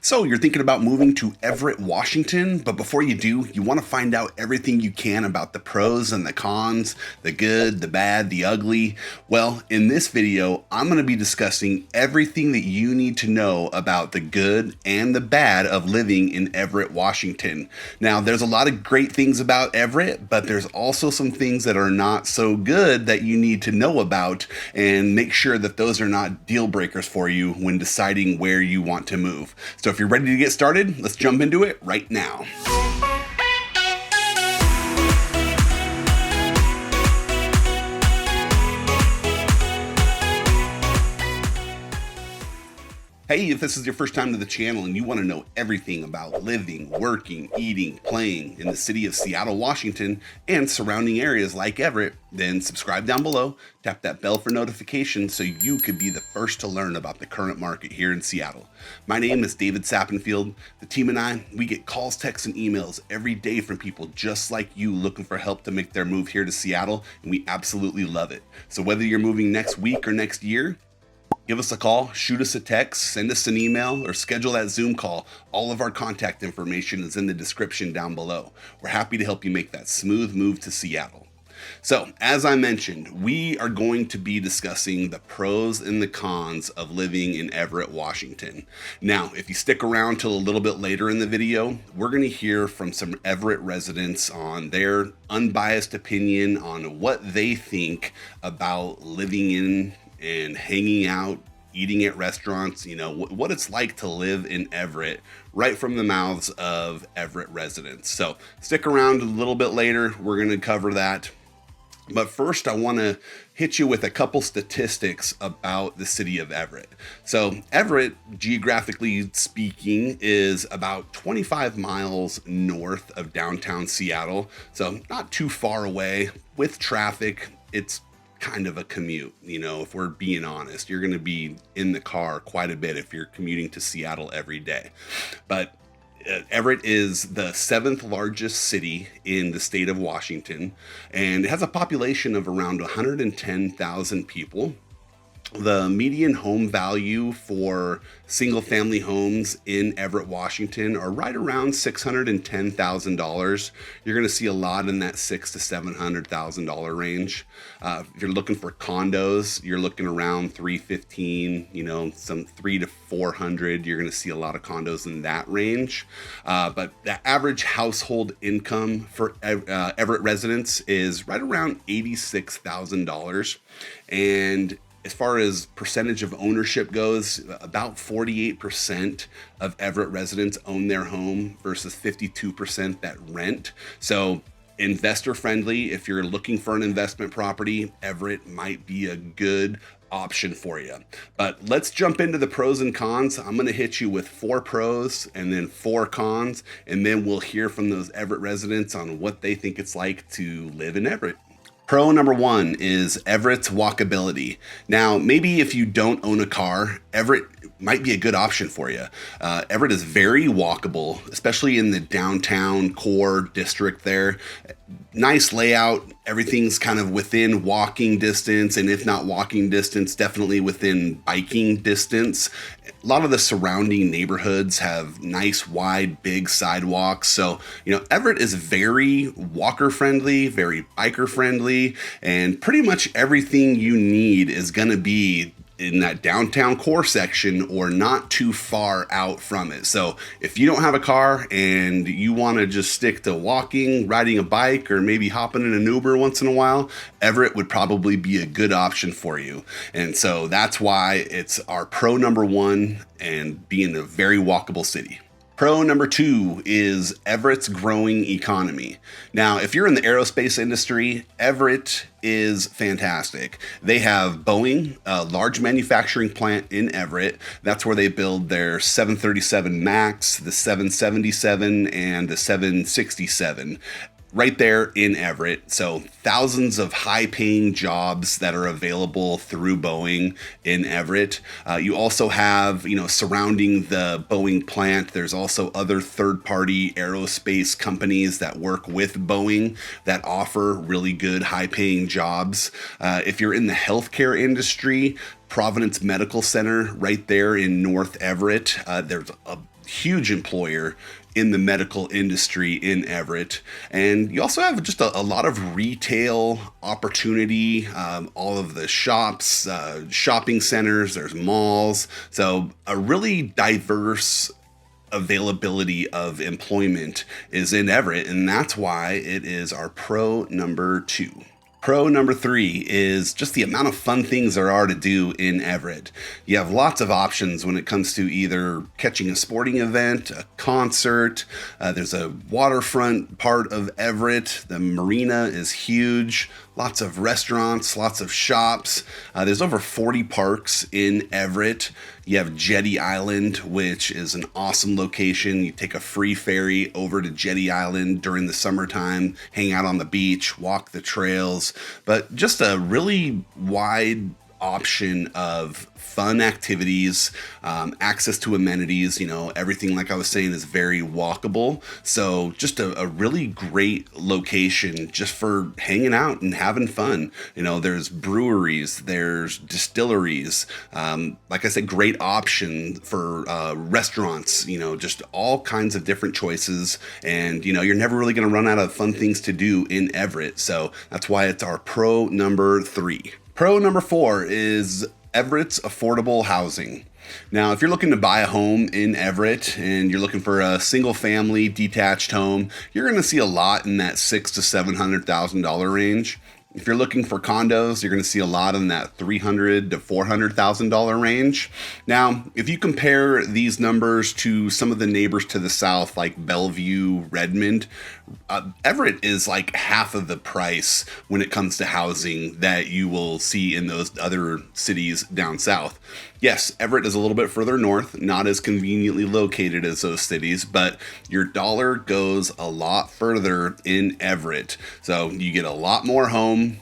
So you're thinking about moving to Everett, Washington, but before you do, you want to find out everything you can about the pros and the cons, the good, the bad, the ugly. Well, in this video, I'm going to be discussing everything that you need to know about the good and the bad of living in Everett, Washington. Now, there's a lot of great things about Everett, but there's also some things that are not so good that you need to know about and make sure that those are not deal breakers for you when deciding where you want to move. So if you're ready to get started, let's jump into it right now. Hey, if this is your first time to the channel and you want to know everything about living, working, eating, playing in the city of Seattle, Washington, and surrounding areas like Everett, then subscribe down below, tap that bell for notifications so you could be the first to learn about the current market here in Seattle. My name is David Sappenfield. The team and I, we get calls, texts, and emails every day from people just like you looking for help to make their move here to Seattle, and we absolutely love it. So whether you're moving next week or next year, give us a call, shoot us a text, send us an email, or schedule that Zoom call. All of our contact information is in the description down below. We're happy to help you make that smooth move to Seattle. So, as I mentioned, we are going to be discussing the pros and the cons of living in Everett, Washington. Now, if you stick around till a little bit later in the video, we're going to hear from some Everett residents on their unbiased opinion on what they think about living in and hanging out, eating at restaurants, what it's like to live in Everett, right from the mouths of Everett residents. So stick around a little bit later. We're going to cover that. But first, I want to hit you with a couple statistics about the city of Everett. So Everett, geographically speaking, is about 25 miles north of downtown Seattle. So not too far away. With traffic, it's kind of a commute. If we're being honest, you're going to be in the car quite a bit if you're commuting to Seattle every day. But Everett is the 7th largest city in the state of Washington, and it has a population of around 110,000 people. The median home value for single family homes in Everett, Washington are right around $610,000. You're going to see a lot in that $600,000 to $700,000 range. If you're looking for condos, you're looking around 315, some 300 to 400. You're going to see a lot of condos in that range. But the average household income for Everett residents is right around $86,000. And as far as percentage of ownership goes, about 48% of Everett residents own their home versus 52% that rent. So investor friendly, if you're looking for an investment property, Everett might be a good option for you. But let's jump into the pros and cons. I'm going to hit you with 4 pros and then 4 cons, and then we'll hear from those Everett residents on what they think it's like to live in Everett. Pro number 1 is Everett's walkability. Now, maybe if you don't own a car, Everett might be a good option for you. Everett is very walkable, especially in the downtown core district there. Nice layout. Everything's kind of within walking distance, and if not walking distance, definitely within biking distance. A lot of the surrounding neighborhoods have nice, wide, big sidewalks. So, Everett is very walker friendly, very biker friendly, and pretty much everything you need is going to be in that downtown core section or not too far out from it. So if you don't have a car and you want to just stick to walking, riding a bike, or maybe hopping in an Uber once in a while, Everett would probably be a good option for you. And so that's why it's our pro number 1 and being a very walkable city. Pro number 2 is Everett's growing economy. Now, if you're in the aerospace industry, Everett is fantastic. They have Boeing, a large manufacturing plant in Everett. That's where they build their 737 MAX, the 777, and the 767. Right there in Everett. So thousands of high-paying jobs that are available through Boeing in Everett. You also have, surrounding the Boeing plant, there's also other third-party aerospace companies that work with Boeing that offer really good high-paying jobs. If you're in the healthcare industry, Providence Medical Center right there in North Everett, there's a huge employer in the medical industry in Everett. And you also have just a lot of retail opportunity, all of the shops, shopping centers, there's malls. So a really diverse availability of employment is in Everett, and that's why it is our pro number 2. Pro number 3 is just the amount of fun things there are to do in Everett. You have lots of options when it comes to either catching a sporting event, a concert. There's a waterfront part of Everett. The marina is huge. Lots of restaurants, lots of shops. There's over 40 parks in Everett. You have Jetty Island, which is an awesome location. You take a free ferry over to Jetty Island during the summertime, hang out on the beach, walk the trails, but just a really wide option of fun activities, access to amenities. Everything, like I was saying, is very walkable. So just a really great location just for hanging out and having fun. There's breweries, there's distilleries, like I said, great option for restaurants, just all kinds of different choices. And, you're never really going to run out of fun things to do in Everett. So that's why it's our pro number 3. Pro number 4 is Everett's affordable housing. Now, if you're looking to buy a home in Everett and you're looking for a single family detached home, you're going to see a lot in that $600,000 to $700,000 range. If you're looking for condos, you're going to see a lot in that $300,000 to $400,000 range. Now, if you compare these numbers to some of the neighbors to the south, like Bellevue, Redmond, Everett is like half of the price when it comes to housing that you will see in those other cities down south. Yes, Everett is a little bit further north, not as conveniently located as those cities, but your dollar goes a lot further in Everett. So you get a lot more home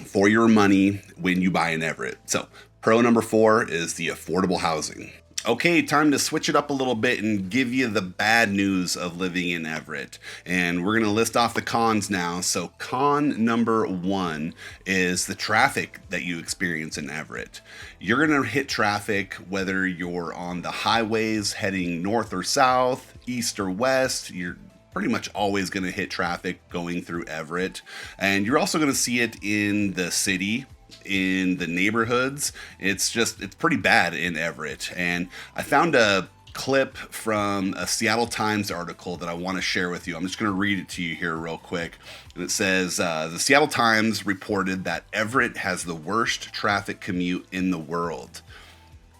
for your money when you buy in Everett. So pro number 4 is the affordable housing. Okay, time to switch it up a little bit and give you the bad news of living in Everett. And we're going to list off the cons now. So con number 1 is the traffic that you experience in Everett. You're going to hit traffic whether you're on the highways heading north or south, east or west. You're pretty much always going to hit traffic going through Everett. And you're also going to see it in the city, in the neighborhoods. It's pretty bad in Everett. And I found a clip from a Seattle Times article that I want to share with you. I'm just going to read it to you here real quick. And it says, the Seattle Times reported that Everett has the worst traffic commute in the world.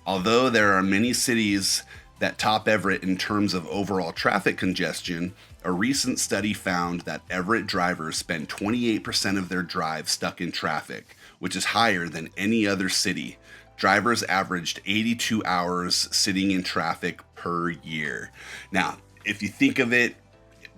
Although there are many cities that top Everett in terms of overall traffic congestion, a recent study found that Everett drivers spend 28% of their drive stuck in traffic, which is higher than any other city. Drivers averaged 82 hours sitting in traffic per year. Now, if you think of it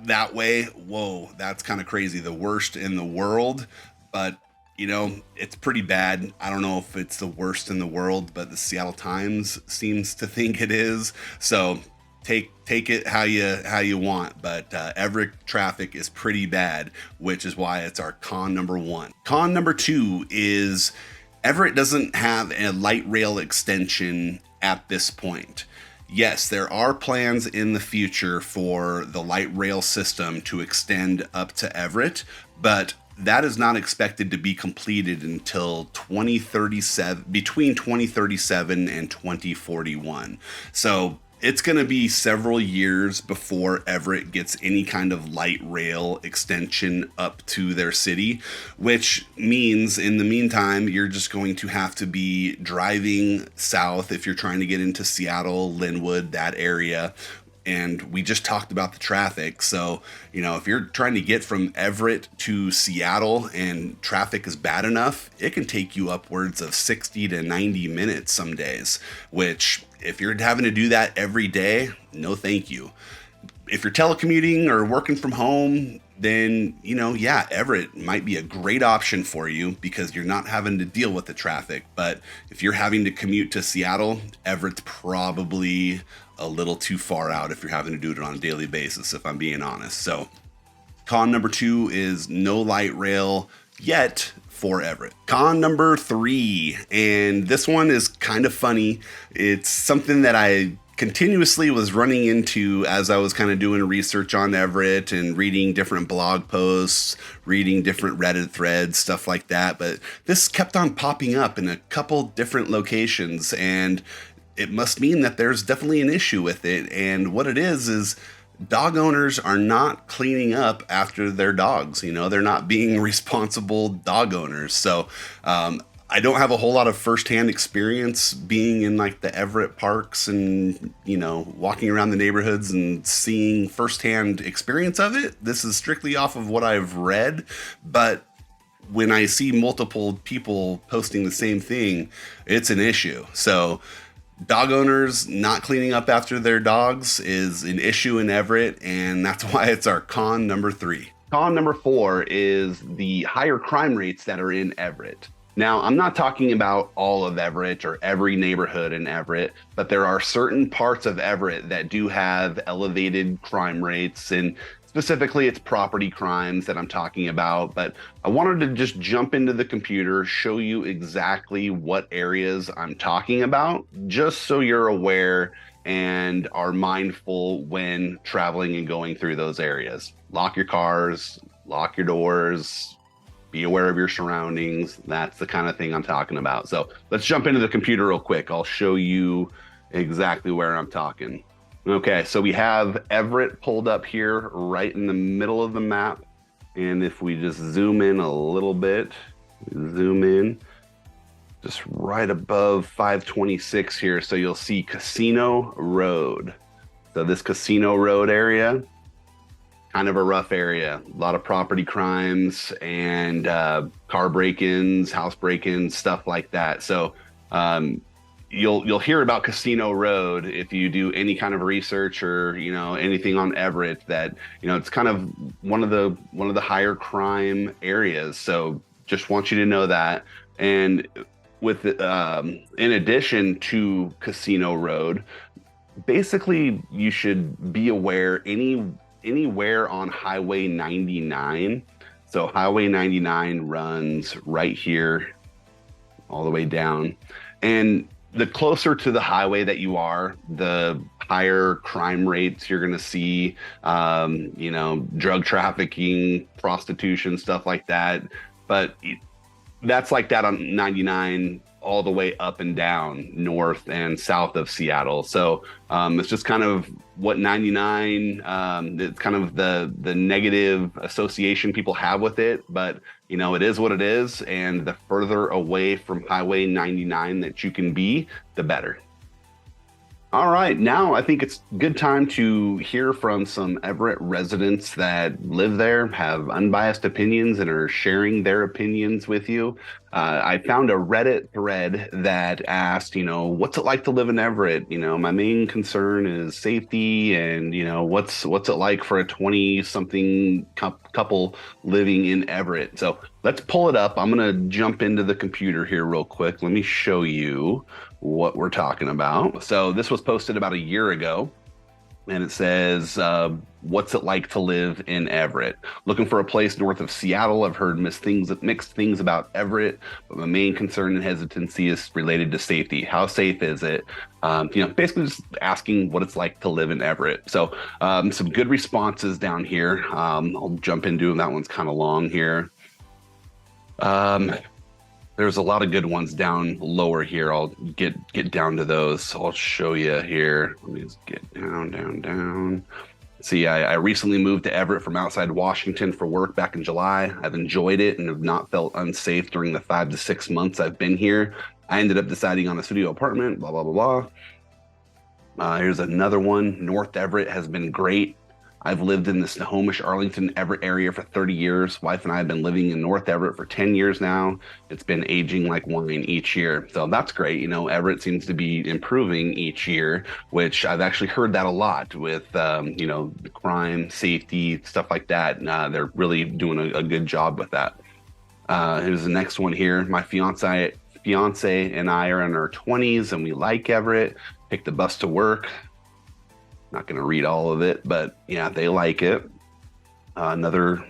that way, whoa, that's kind of crazy. The worst in the world, but it's pretty bad. I don't know if it's the worst in the world, but the Seattle Times seems to think it is. So take it how you want, but Everett traffic is pretty bad, which is why it's our con number 1. Con number 2 is Everett doesn't have a light rail extension at this point. Yes, there are plans in the future for the light rail system to extend up to Everett, but that is not expected to be completed until 2037, between 2037 and 2041. So it's going to be several years before Everett gets any kind of light rail extension up to their city, which means in the meantime, you're just going to have to be driving south if you're trying to get into Seattle, Linwood, that area. And we just talked about the traffic. So, if you're trying to get from Everett to Seattle and traffic is bad enough, it can take you upwards of 60 to 90 minutes some days, which if you're having to do that every day, no thank you. If you're telecommuting or working from home, then, Everett might be a great option for you because you're not having to deal with the traffic. But if you're having to commute to Seattle, Everett's probably a little too far out if you're having to do it on a daily basis, if I'm being honest. So con number 2 is no light rail yet for Everett. Con number 3, and this one is kind of funny. It's something that I continuously was running into, as I was kind of doing research on Everett and reading different blog posts, reading different Reddit threads, stuff like that. But this kept on popping up in a couple different locations, and it must mean that there's definitely an issue with it. And what it is dog owners are not cleaning up after their dogs. You know, they're not being responsible dog owners. So I don't have a whole lot of firsthand experience being in like the Everett parks and, you know, walking around the neighborhoods and seeing firsthand experience of it. This is strictly off of what I've read, but when I see multiple people posting the same thing, it's an issue. So dog owners not cleaning up after their dogs is an issue in Everett, and that's why it's our con number 3. Con number 4 is the higher crime rates that are in Everett. Now, I'm not talking about all of Everett or every neighborhood in Everett, but there are certain parts of Everett that do have elevated crime rates, and specifically it's property crimes that I'm talking about. But I wanted to just jump into the computer, show you exactly what areas I'm talking about, just so you're aware and are mindful when traveling and going through those areas. Lock your cars, lock your doors, be aware of your surroundings. That's the kind of thing I'm talking about. So let's jump into the computer real quick. I'll show you exactly where I'm talking. Okay, so we have Everett pulled up here right in the middle of the map. And if we just zoom in a little bit, zoom in just right above 526 here. So you'll see Casino Road. So this Casino Road area, kind of a rough area, a lot of property crimes and car break-ins, house break-ins, stuff like that. So you'll hear about Casino Road if you do any kind of research or, you know, anything on Everett, that, you know, it's kind of one of the higher crime areas. So just want you to know that. And with in addition to Casino Road, basically you should be aware anywhere on Highway 99. So Highway 99 runs right here all the way down. And the closer to the highway that you are, the higher crime rates you're going to see, you know, drug trafficking, prostitution, stuff like that. But that's like that on 99 all the way up and down north and south of Seattle. So it's just kind of what 99, it's kind of the negative association people have with it, but you know, it is what it is. And the further away from Highway 99 that you can be, the better. All right, now I think it's a good time to hear from some Everett residents that live there, have unbiased opinions, and are sharing their opinions with you. I found a Reddit thread that asked, you know, what's it like to live in Everett? You know, my main concern is safety, and, you know, what's it like for a 20-something couple living in Everett? So let's pull it up. I'm going to jump into the computer here real quick. Let me show you what we're talking about. So this was posted about a year ago, and it says, what's it like to live in Everett? Looking for a place north of Seattle. I've heard mixed things about Everett, but my main concern and hesitancy is related to safety. How safe is it? You know, basically just asking what it's like to live in Everett. So some good responses down here. I'll jump into them. That one's kind of long here. There's a lot of good ones down lower here. I'll get down to those. So I'll show you here. Let me just get down. See, I recently moved to Everett from outside Washington for work back in July. I've enjoyed it and have not felt unsafe during the 5 to 6 months I've been here. I ended up deciding on a studio apartment, blah, blah, blah, blah. Here's another one. North Everett has been great. I've lived in the Snohomish, Arlington, Everett area for 30 years. Wife and I have been living in North Everett for 10 years now. It's been aging like wine each year. So that's great. You know, Everett seems to be improving each year, which I've actually heard that a lot with, you know, crime, safety, stuff like that. They're really doing a good job with that. Here's the next one here. My fiance and I are in our 20s and we like Everett. Take the bus to work. Not going to read all of it, but yeah, they like it. Another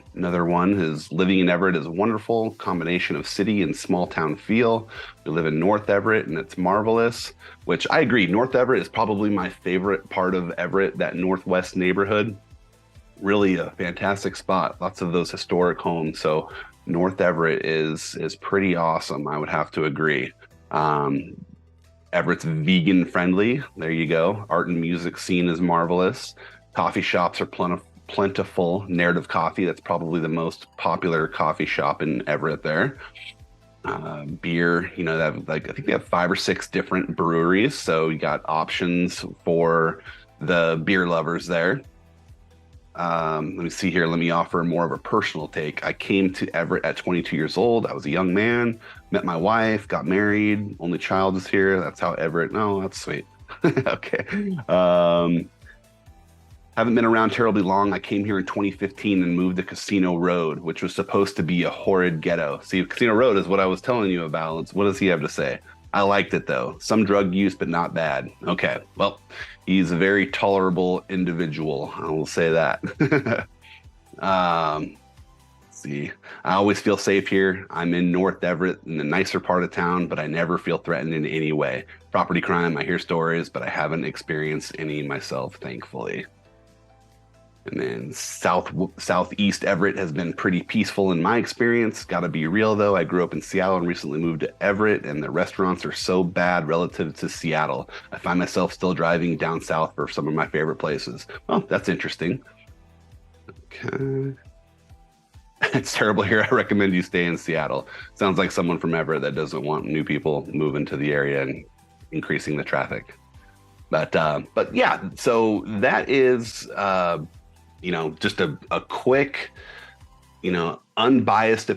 one is living in Everett is a wonderful combination of city and small town feel. We live in North Everett and it's marvelous, which I agree. North Everett is probably my favorite part of Everett, that northwest neighborhood. Really a fantastic spot. Lots of those historic homes. So North Everett is pretty awesome. I would have to agree. Everett's vegan friendly. There you go. Art and music scene is marvelous. Coffee shops are plentiful. Narrative Coffee, that's probably the most popular coffee shop in Everett there. Beer, they have I think they have 5 or 6 different breweries. So you got options for the beer lovers there. Let me see here. Let me offer more of a personal take. I came to Everett at 22 years old. I was a young man, met my wife, got married. Only child is here. That's how Everett. No, that's sweet. Okay. Haven't been around terribly long. I came here in 2015 and moved to Casino Road, which was supposed to be a horrid ghetto. See, Casino Road is what I was telling you about. What does he have to say? I liked it though. Some drug use, but not bad. Okay. Well, he's a very tolerable individual. I will say that. See, I always feel safe here. I'm in North Everett in the nicer part of town, but I never feel threatened in any way. Property crime, I hear stories, but I haven't experienced any myself, thankfully. And then southeast Everett has been pretty peaceful in my experience. Gotta be real though, I grew up in Seattle and recently moved to Everett, and the restaurants are so bad relative to Seattle. I find myself still driving down south for some of my favorite places. Well, that's interesting. Okay. It's terrible here. I recommend you stay in Seattle. Sounds like someone from Everett that doesn't want new people moving to the area and increasing the traffic. But yeah, so that is just a quick, unbiased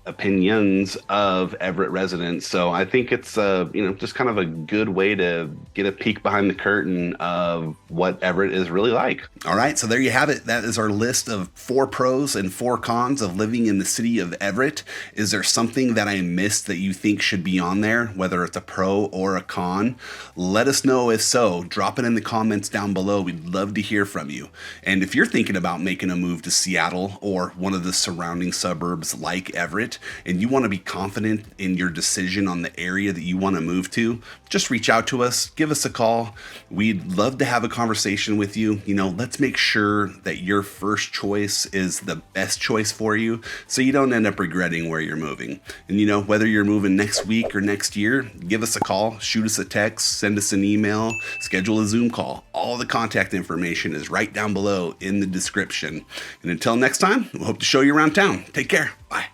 opinions of Everett residents. So I think it's just kind of a good way to get a peek behind the curtain of what Everett is really like. All right, so there you have it. That is our list of 4 pros and 4 cons of living in the city of Everett. Is there something that I missed that you think should be on there, whether it's a pro or a con? Let us know if so. Drop it in the comments down below. We'd love to hear from you. And if you're thinking about making a move to Seattle or one of the surrounding suburbs like Everett, and you want to be confident in your decision on the area that you want to move to, just reach out to us, give us a call. We'd love to have a conversation with you. Let's make sure that your first choice is the best choice for you so you don't end up regretting where you're moving. And whether you're moving next week or next year, give us a call, shoot us a text, send us an email, schedule a Zoom call. All the contact information is right down below in the description. And until next time, we hope to show you around town. Take care. Bye.